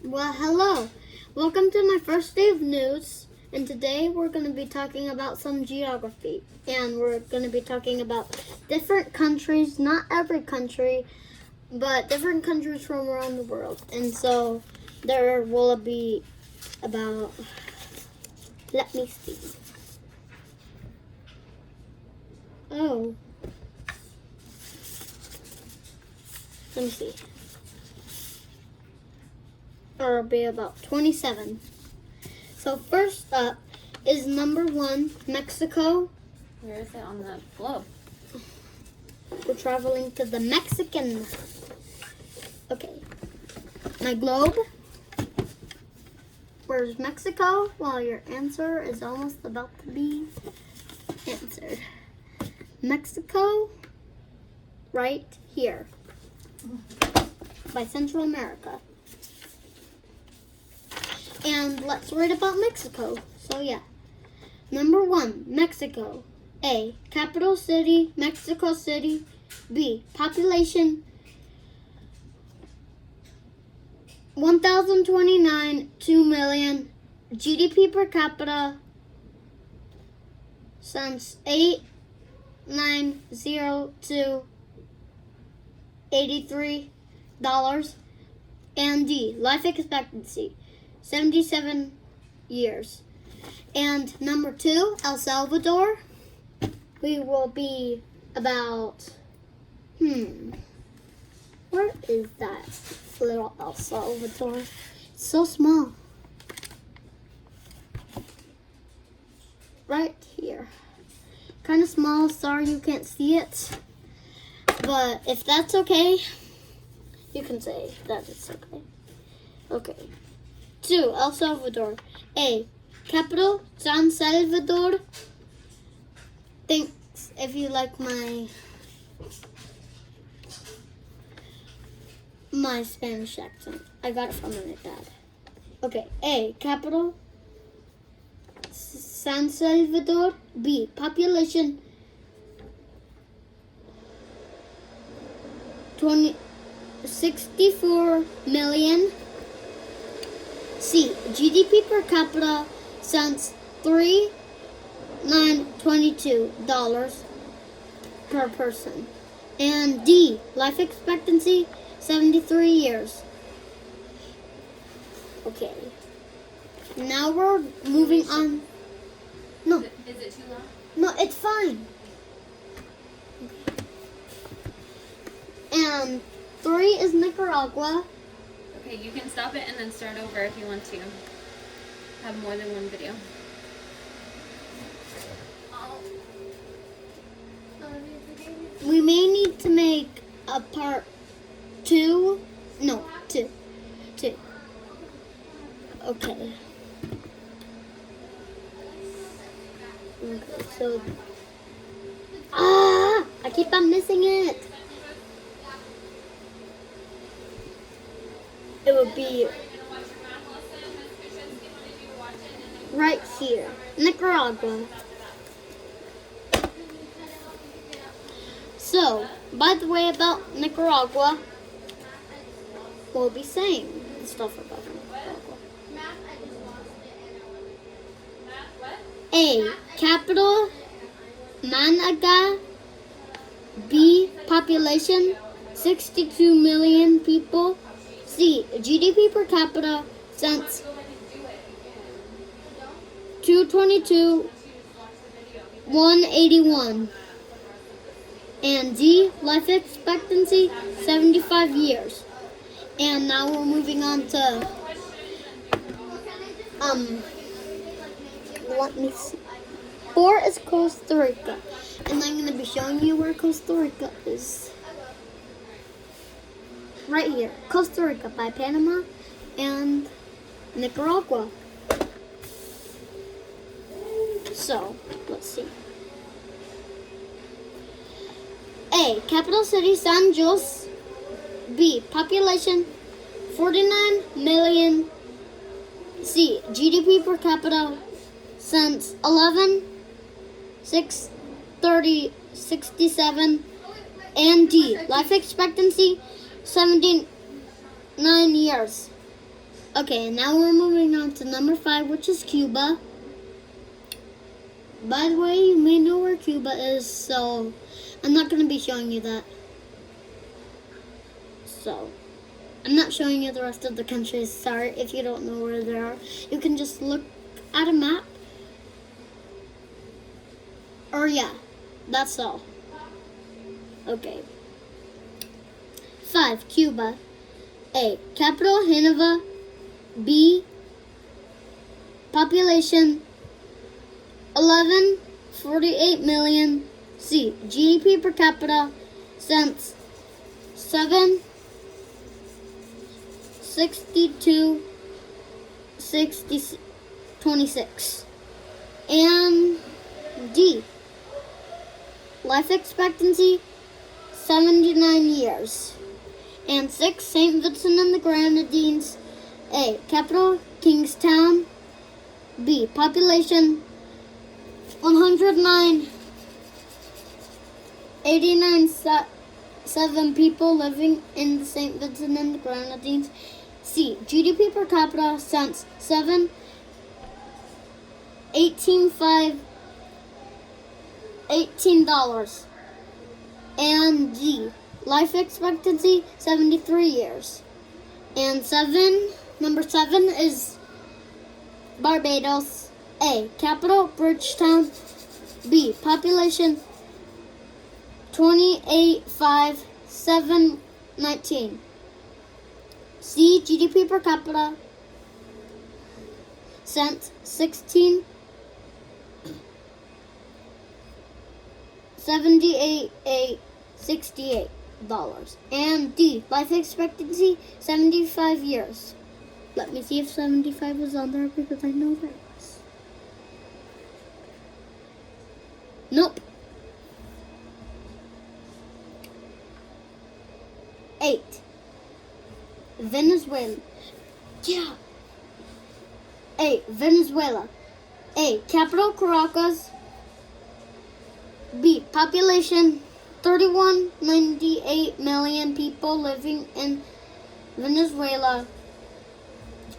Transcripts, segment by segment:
Well, hello. Welcome to my first day of news. And today we're going to be talking about some geography. And we're going to be talking about different countries, not every country, but different countries from around the world. And so there will be about, let me see. Oh. Let me see. Or it'll be about 27. So first up is number 1, Mexico. Where is it on the globe? We're traveling to the Mexican. Okay. My globe. Where's Mexico? Well, your answer is almost about to be answered. Mexico, right here, by Central America. And let's read about Mexico. So yeah. Number 1, Mexico. A, capital city, Mexico City. B, population 1,029, 2 million. GDP per capita since 8,902 $83. And D, life expectancy 77 years. And number 2, El Salvador. We will be about, where is that little El Salvador? It's so small. Right here. Kind of small, sorry you can't see it. But if that's okay, you can say that it's okay. Okay. 2, El Salvador. A, capital, San Salvador. Thanks if you like my Spanish accent. I got it from my dad. Okay, A, capital, San Salvador. B, population 64 million. C, GDP per capita since $3,922 per person. And D, life expectancy 73 years. Okay. Now we're moving on. No. Is it too long? No, it's fine. And 3 is Nicaragua. Okay, you can stop it and then start over if you want to have more than one video. We may need to make a part 2. No, 2. Okay. Okay, so I keep on missing it. It would be right here, Nicaragua. So, by the way, about Nicaragua, we'll be saying stuff about Nicaragua. A, capital, Managua. B, population, 62 million people. C, GDP per capita since 222, 181. And D, life expectancy 75 years. And now we're moving on to let me see. 4 is Costa Rica. And I'm going to be showing you where Costa Rica is. Right here, Costa Rica by Panama and Nicaragua. So, let's see. A, capital city San Jose. B, population 49 million. C, GDP per capita since 67. And D, life expectancy 79 years. Okay, now we're moving on to number 5, which is Cuba. By the way, you may know where Cuba is, so I'm not going to be showing you that. So, I'm not showing you the rest of the countries. Sorry if you don't know where they are. You can just look at a map. Or yeah, that's all. Okay. 5, Cuba. A, capital Geneva. B, population 11.48 million. C, GDP per capita since 7.62.26. And D, life expectancy 79 years. And 6, St. Vincent and the Grenadines. A, capital Kingstown. B, population 109,897 people living in the St. Vincent and the Grenadines. C, GDP per capita since 18 and D, life expectancy 73 years. And number 7 is Barbados. A, capital Bridgetown. B, population 28,719. C, GDP per capita since 1678.68. And D, life expectancy 75 years. Let me see if 75 was on there because I know there was. Nope. 8, Venezuela. Yeah. 8, Venezuela. A, capital Caracas. B, population 31.98 million people living in Venezuela.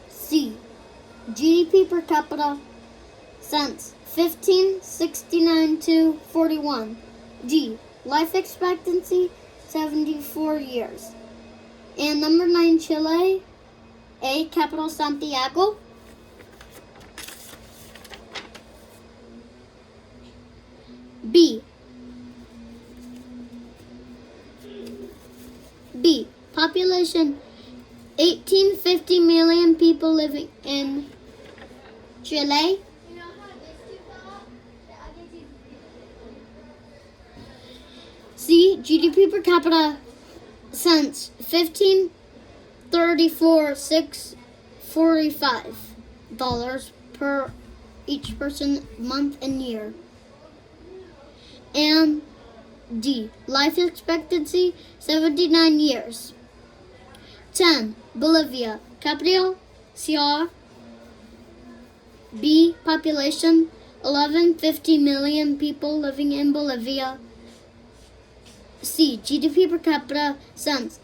C, GDP per capita since 1569 to 41. D, life expectancy 74 years. And number 9, Chile. A, capital Santiago. B, population 1850 million people living in Chile. C, GDP per capita since 1534,645 dollars per each person, month and year. And D, life expectancy 79 years. 10, Bolivia. Capital Ciudad. B, population 1150 million people living in Bolivia. C, GDP per capita since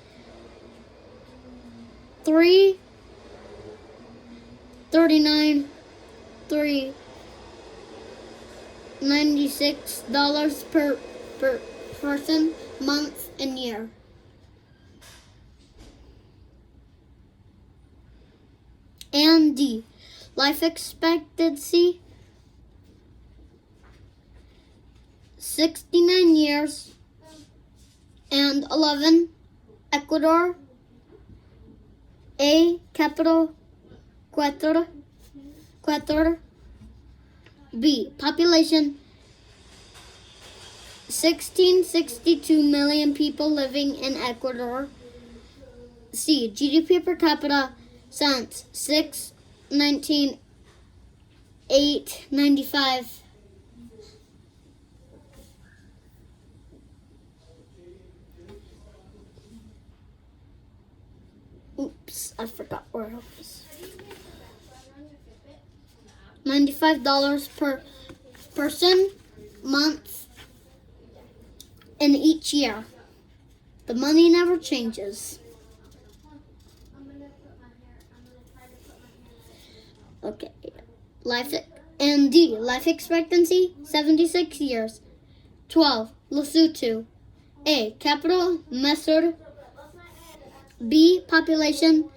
396 dollars per person, month and year. And D, life expectancy 69 years. And 11, Ecuador. A, capital Quetor. B, population 1662 million people living in Ecuador. C, GDP per capita since 6/19/895. Oops, I forgot where it was. $95 per person, month, and each year. The money never changes. Okay. Life expectancy 76 years. 12. Lesotho. A. Capital Mesur. B. Population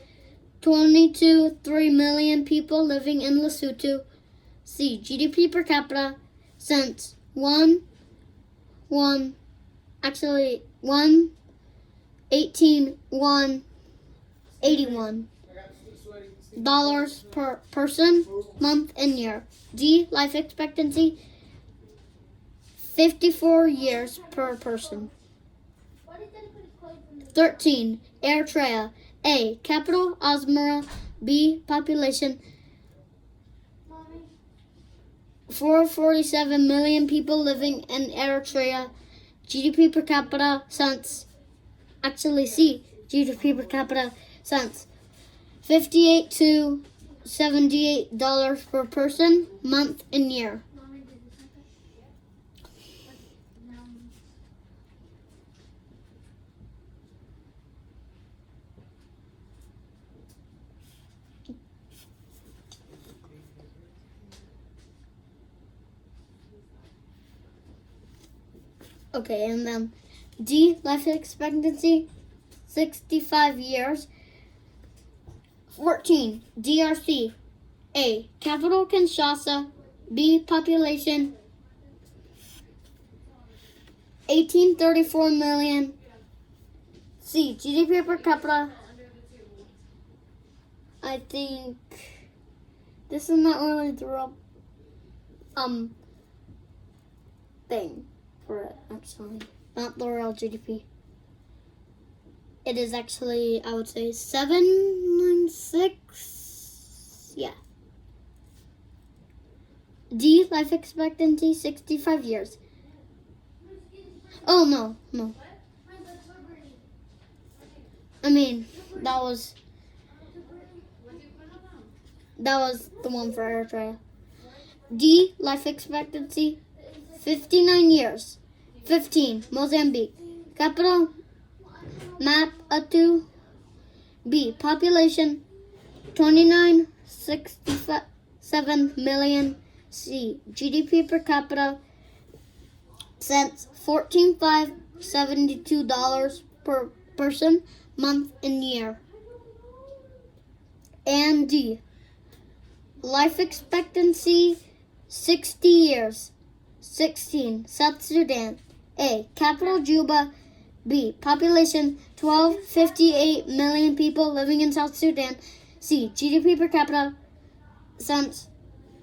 3 million people living in Lesotho. C. GDP per capita since 181 dollars per person, month, and year. D. Life expectancy 54 years per person. 13. Eritrea. A. Capital Asmara. B. Population 447 million people living in Eritrea. GDP per capita since C. GDP per capita since 58 to $78 per person, month, and year. Okay, and then D, life expectancy 65 years. 14. DRC. A. Capital Kinshasa. B. Population 1834 million. C. GDP per capita. I think this is not really the real thing for it, actually. Not the real GDP. It is actually, I would say, 796. Yeah. D, life expectancy 65 years. Oh, no. I mean, that was the one for Eritrea. D, life expectancy 59 years. 15, Mozambique. Capital Maputo. B, population 2967 million. C, GDP per capita since $14,572 per person, month, and year. And D, life expectancy 60 years. 16, South Sudan. A, capital Juba. B, population 1258 million people living in South Sudan. C, GDP per capita since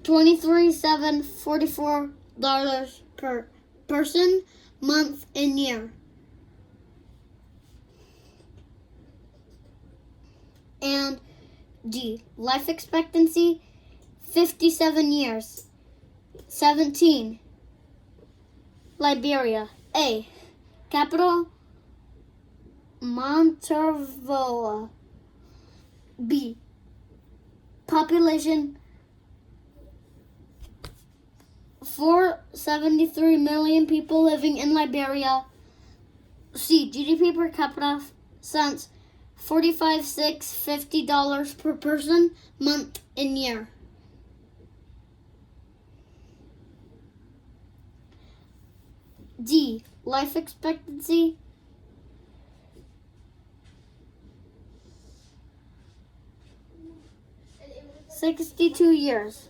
$23,744 per person, month, and year. And D, life expectancy 57 years. 17, Liberia. A, capital Montevideo. B, population 473 million people living in Liberia. C, GDP per capita since $45,650 per person, month, and year. D, life expectancy 62 years.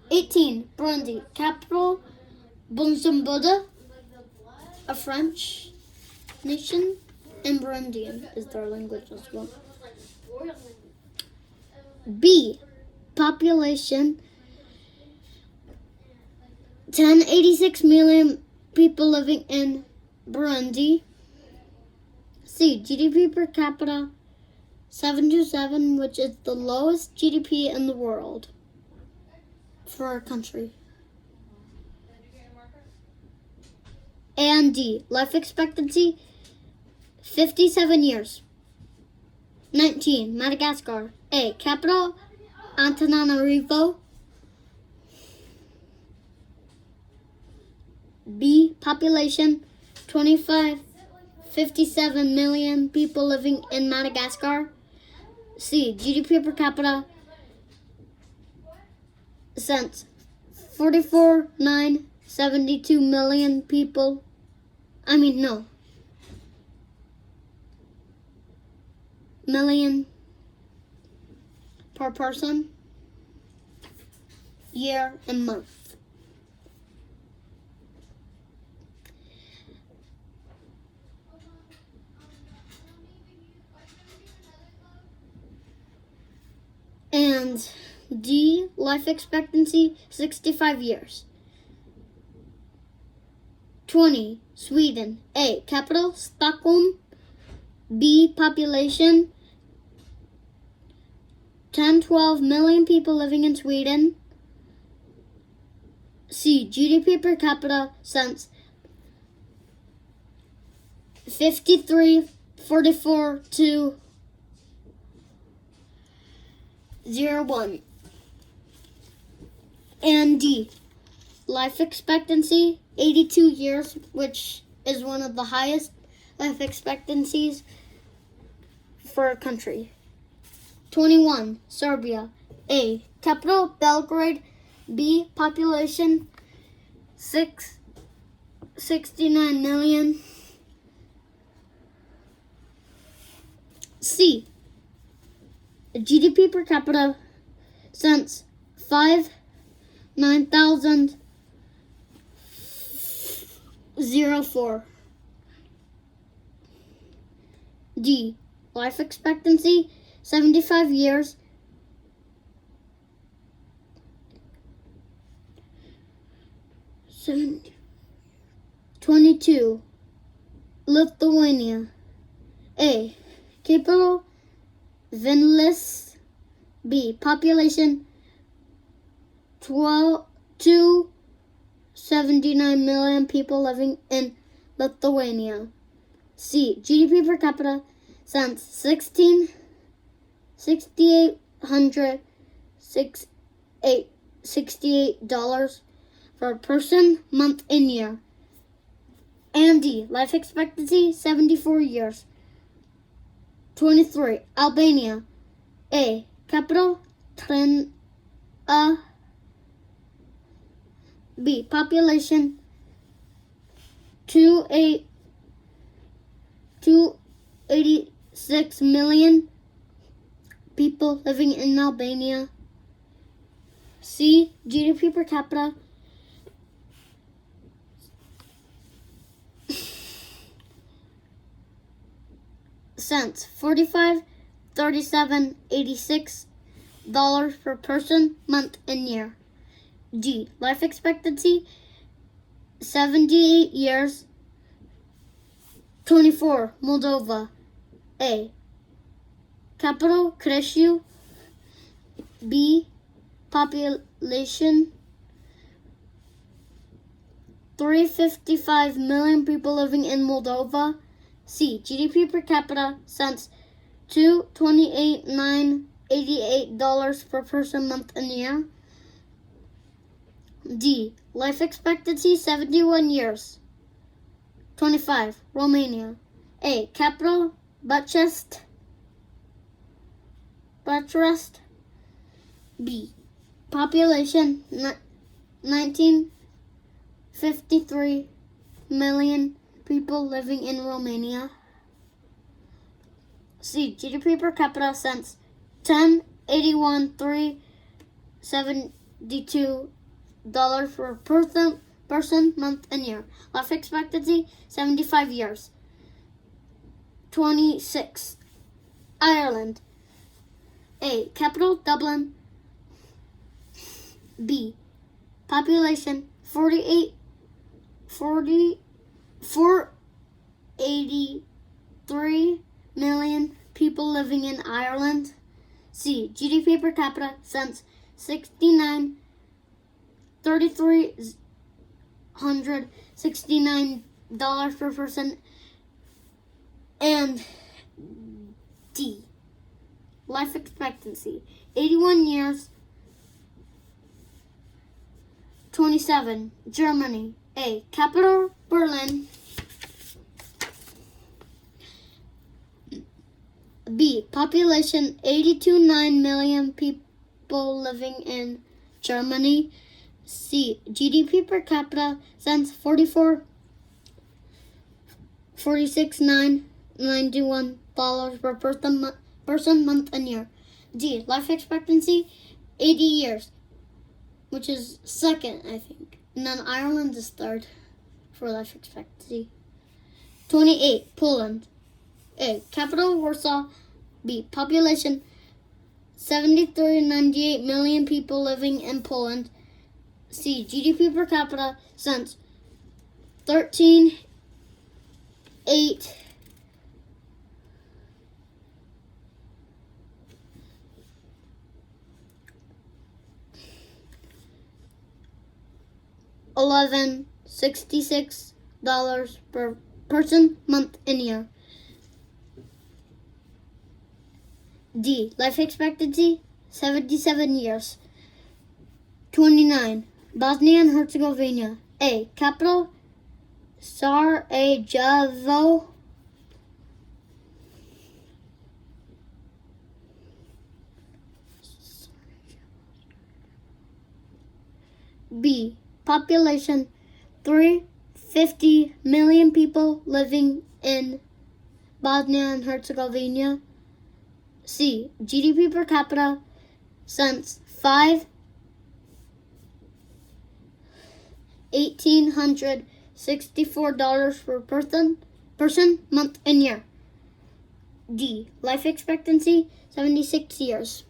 18, Burundi. Capital Bujumbura, a French nation, and Burundian is their language as well. B, population 1086 million people living in Burundi. C, GDP per capita 727, which is the lowest GDP in the world for a country. And D, life expectancy 57 years. 19, Madagascar. A, capital Antananarivo. B, population 57 million people living in Madagascar. C, GDP per capita since 44,972 million people. Million per person, year, and month. And D, life expectancy, 65 years. 20, Sweden. A, capital, Stockholm. B, population, 10-12 million people living in Sweden. C, GDP per capita since 5344 to 01. And D, life expectancy, 82 years, which is one of the highest life expectancies for a country. 21, Serbia. A, capital, Belgrade. B, population, 69 million. C, GDP per capita since 9,004. D, life expectancy, 75 years. 22, Lithuania. A, capital, Vilnius. B, population, 279 million people living in Lithuania. C, GDP per capita since $1,668 per person, month, and year. And D, life expectancy, 74 years. 23, Albania. A, capital, Tirana. B, population, 286 million people living in Albania. C, GDP per capita, since $45.36 per person, month, and year. D, life expectancy, 78 years. 24, Moldova. A, capital, Chisinau. B, population, 355 million people living in Moldova. C, GDP per capita since $228,988 per person, month, and year. D, life expectancy, 71 years. 25, Romania. A, capital, Bucharest. B, population, 1953 million people living in Romania. C, GDP per capita since $10,81,372 per person, month, and year. Life expectancy, 75 years. 26, Ireland. A, capital, Dublin. B, population, 483 million people living in Ireland. C, GDP per capita since $3,969 per person. And D, life expectancy, 81 years. 27, Germany. A, capital, Berlin. B, population, 82.9 million people living in Germany. C. GDP per capita since 46,991 dollars per person, month, and year. D. Life expectancy 80 years, which is second, I think. And then Ireland is third for life expectancy. 28. Poland. A. Capital Warsaw. B. Population 73.98 million people living in Poland. C. GDP per capita since 13.8 $11.66 per person, month, and year. D. Life expectancy 77 years. 29. Bosnia and Herzegovina. A. Capital Sarajevo. B. Population 350 million people living in Bosnia and Herzegovina. C. GDP per capita since $1,864 per person, month, and year. D. Life expectancy 76 years.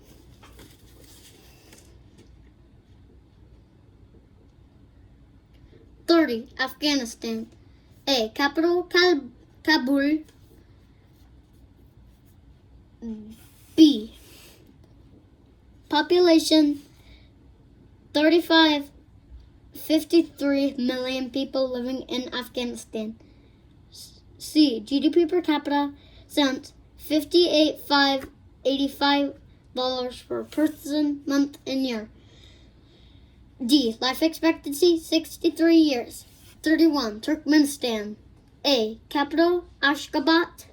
Afghanistan. A. Capital Kabul. B. Population 53 million people living in Afghanistan. C. GDP per capita since $58,585 per person, month, and year. D. Life expectancy 63 years. 31. Turkmenistan. A. Capital Ashgabat.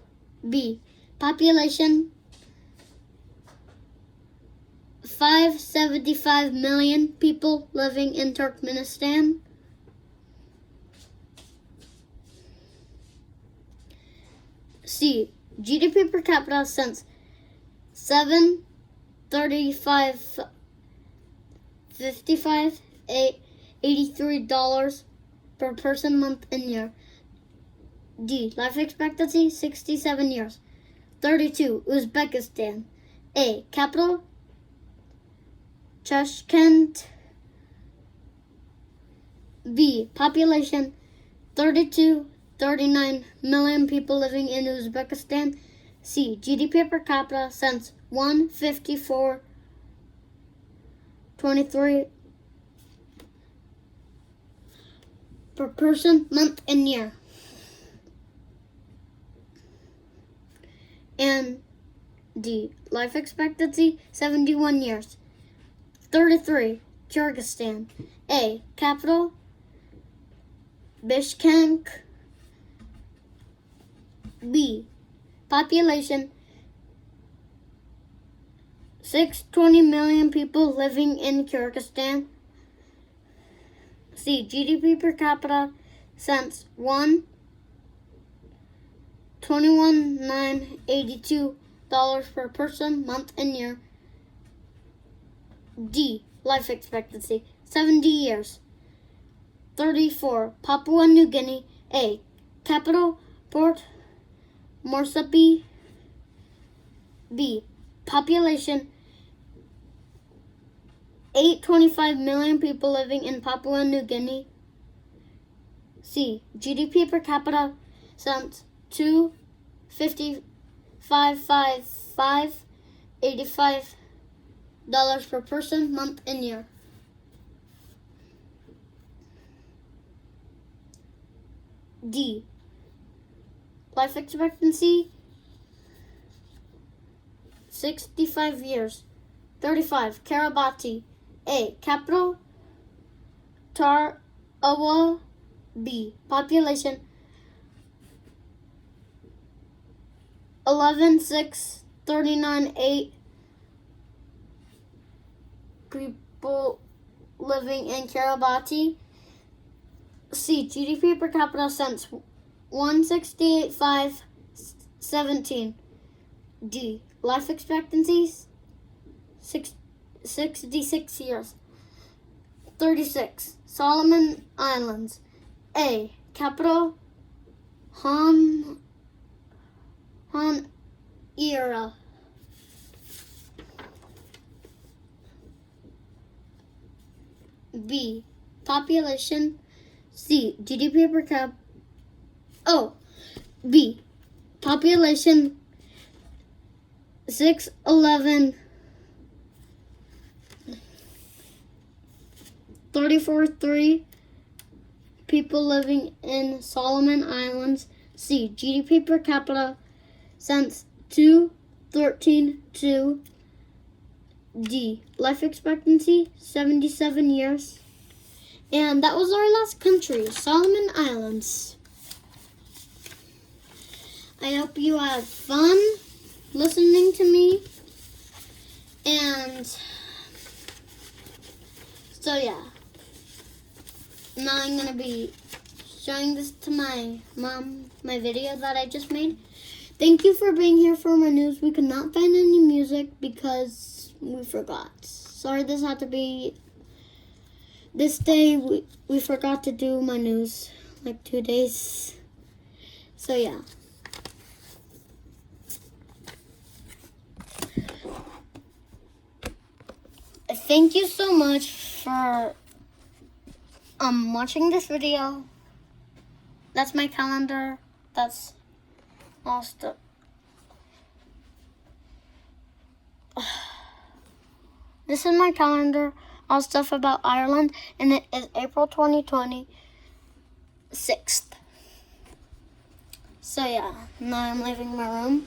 B. Population 575 million people living in Turkmenistan. C. GDP per capita since $83 per person, month, and year. D. Life expectancy 67 years. 32. Uzbekistan. A. Capital Tashkent. B. Population 39 million people living in Uzbekistan. C. GDP per capita since $154.23 per person, month, and year. And D. Life expectancy 71 years. 33. Kyrgyzstan. A. Capital Bishkek. B. Population 620 million people living in Kyrgyzstan. C. GDP per capita since $21,982 per person, month, and year. D. Life expectancy 70 years. 34. Papua New Guinea. A. Capital Port Moresby. B. Population 825 million people living in Papua New Guinea. C. GDP per capita since $255,585 per person, month, and year. D. Life expectancy 65 years. 35. Kiribati. A. Capital Tarawa. B. Population 11,639,8 people living in Kiribati. C. GDP per capita since 168,517. D. Life expectancy 66 years. 36. Solomon Islands. A. Capital Honiara. B. Population. C. GDP per cap. Oh. B. Population 611. 34.3 people living in Solomon Islands. C. GDP per capita since 2013. D. Life expectancy 77 years. And that was our last country, Solomon Islands. I hope you had fun listening to me. And so yeah. Now I'm going to be showing this to my mom, my video that I just made. Thank you for being here for my news. We could not find any music because we forgot. Sorry this had to be... This day we forgot to do my news, like 2 days. So yeah. Thank you so much for watching this video. That's my calendar. That's all stuff. This is my calendar, all stuff about Ireland, and it is April 2020, 6th. So yeah, now I'm leaving my room.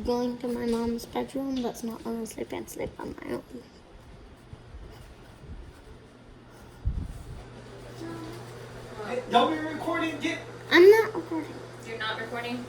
Going to my mom's bedroom. That's not where I sleep and sleep on my own. Don't be recording. I'm not recording. You're not recording?